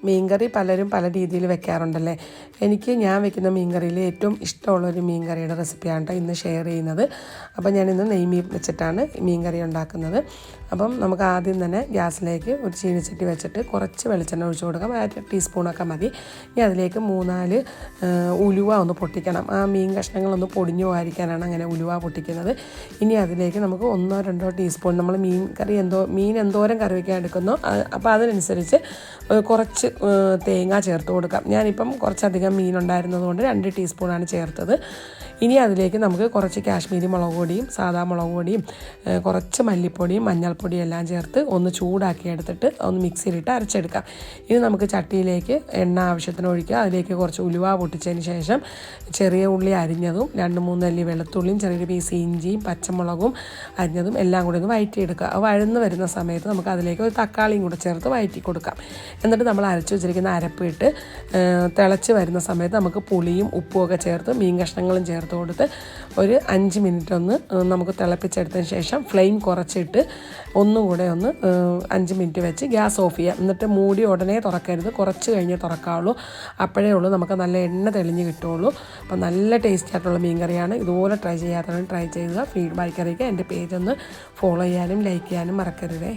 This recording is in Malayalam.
മീൻകറി പലരും പല രീതിയിൽ വെക്കാറുണ്ടല്ലേ. ഞാൻ വെക്കുന്ന മീൻകറിയിൽ ഏറ്റവും ഇഷ്ടമുള്ളൊരു മീൻകറിയുടെ റെസിപ്പിയാണ് കേട്ടോ ഇന്ന് ഷെയർ ചെയ്യുന്നത്. അപ്പോൾ ഞാനിന്ന് നെയ്മീൻ വെച്ചിട്ടാണ് മീൻകറി ഉണ്ടാക്കുന്നത്. അപ്പം നമുക്ക് ആദ്യം തന്നെ ഗ്യാസിലേക്ക് ഒരു ചീനിച്ചട്ടി വെച്ചിട്ട് കുറച്ച് വെളിച്ചെണ്ണ ഒഴിച്ച് കൊടുക്കാം. 1 ടീസ്പൂണൊക്കെ മതി. ഇനി അതിലേക്ക് 3-4 ഉലുവ ഒന്ന് പൊട്ടിക്കണം. ആ മീൻ കഷ്ണങ്ങളൊന്ന് പൊടിഞ്ഞു പോകാതിരിക്കാനാണ് അങ്ങനെ ഉലുവ പൊട്ടിക്കുന്നത്. ഇനി അതിലേക്ക് നമുക്ക് 1-2 ടീസ്പൂൺ നമ്മൾ മീൻ എന്തോരം കറി വയ്ക്കാൻ എടുക്കുന്നോ അപ്പോൾ അതിനനുസരിച്ച് കുറച്ച് തേങ്ങ ചേർത്ത് കൊടുക്കാം. ഞാനിപ്പം കുറച്ചധികം മീനുണ്ടായിരുന്നത് കൊണ്ട് 2 ടീസ്പൂണാണ് ചേർത്തത്. ഇനി അതിലേക്ക് നമുക്ക് കുറച്ച് കാശ്മീരി മുളക് പൊടിയും സാദാ മുളക് പൊടിയും കുറച്ച് മല്ലിപ്പൊടിയും മഞ്ഞൾപ്പൊടിയും എല്ലാം ചേർത്ത് ഒന്ന് ചൂടാക്കി എടുത്തിട്ട് ഒന്ന് മിക്സിയിലിട്ട് അരച്ചെടുക്കാം. ഇനി നമുക്ക് ചട്ടിയിലേക്ക് എണ്ണ ആവശ്യത്തിന് ഒഴിക്കുക. അതിലേക്ക് കുറച്ച് ഉലുവ പൊട്ടിച്ചതിന് ശേഷം ചെറിയ ഉള്ളി അരിഞ്ഞതും 2-3 അല്ലി വെളുത്തുള്ളിയും ചെറിയൊരു പീസ് ഇഞ്ചിയും പച്ചമുളകും അരിഞ്ഞതും എല്ലാം കൂടി ഒന്ന് വഴറ്റിയെടുക്കുക. അത് വഴന്ന് വരുന്ന സമയത്ത് നമുക്ക് അതിലേക്ക് ഒരു തക്കാളിയും കൂടെ ചേർത്ത് വഴറ്റി കൊടുക്കാം. എന്നിട്ട് നമ്മൾ അരച്ച് വെച്ചിരിക്കുന്ന അരപ്പ് ഇട്ട് തിളച്ച് വരുന്ന സമയത്ത് നമുക്ക് പുളിയും ഉപ്പുമൊക്കെ ചേർത്ത് മീൻ കഷ്ണങ്ങളും ചേർത്ത് കൊടുത്ത് ഒരു 5 മിനിറ്റ് ഒന്ന് നമുക്ക് തിളപ്പിച്ചെടുത്തതിന് ശേഷം ഫ്ലെയിം കുറച്ചിട്ട് ഒന്നുകൂടെ ഒന്ന് 5 മിനിറ്റ് വെച്ച് ഗ്യാസ് ഓഫ് ചെയ്യാം. എന്നിട്ട് മൂടി ഉടനെ തുറക്കരുത്, കുറച്ച് കഴിഞ്ഞേ തുറക്കാവുള്ളൂ. അപ്പോഴേ ഉള്ളൂ നമുക്ക് നല്ല എണ്ണ തെളിഞ്ഞ് കിട്ടുള്ളൂ. അപ്പോൾ നല്ല ടേസ്റ്റി ആയിട്ടുള്ള മീൻ കറിയാണ്. ഇതുപോലെ ട്രൈ ചെയ്യാത്തവരും ട്രൈ ചെയ്യുക. ഫീഡ്ബാക്ക് അറിയിക്കുക. എൻ്റെ പേജ് ഒന്ന് ഫോളോ ചെയ്യാനും ലൈക്ക് ചെയ്യാനും മറക്കരുതേ.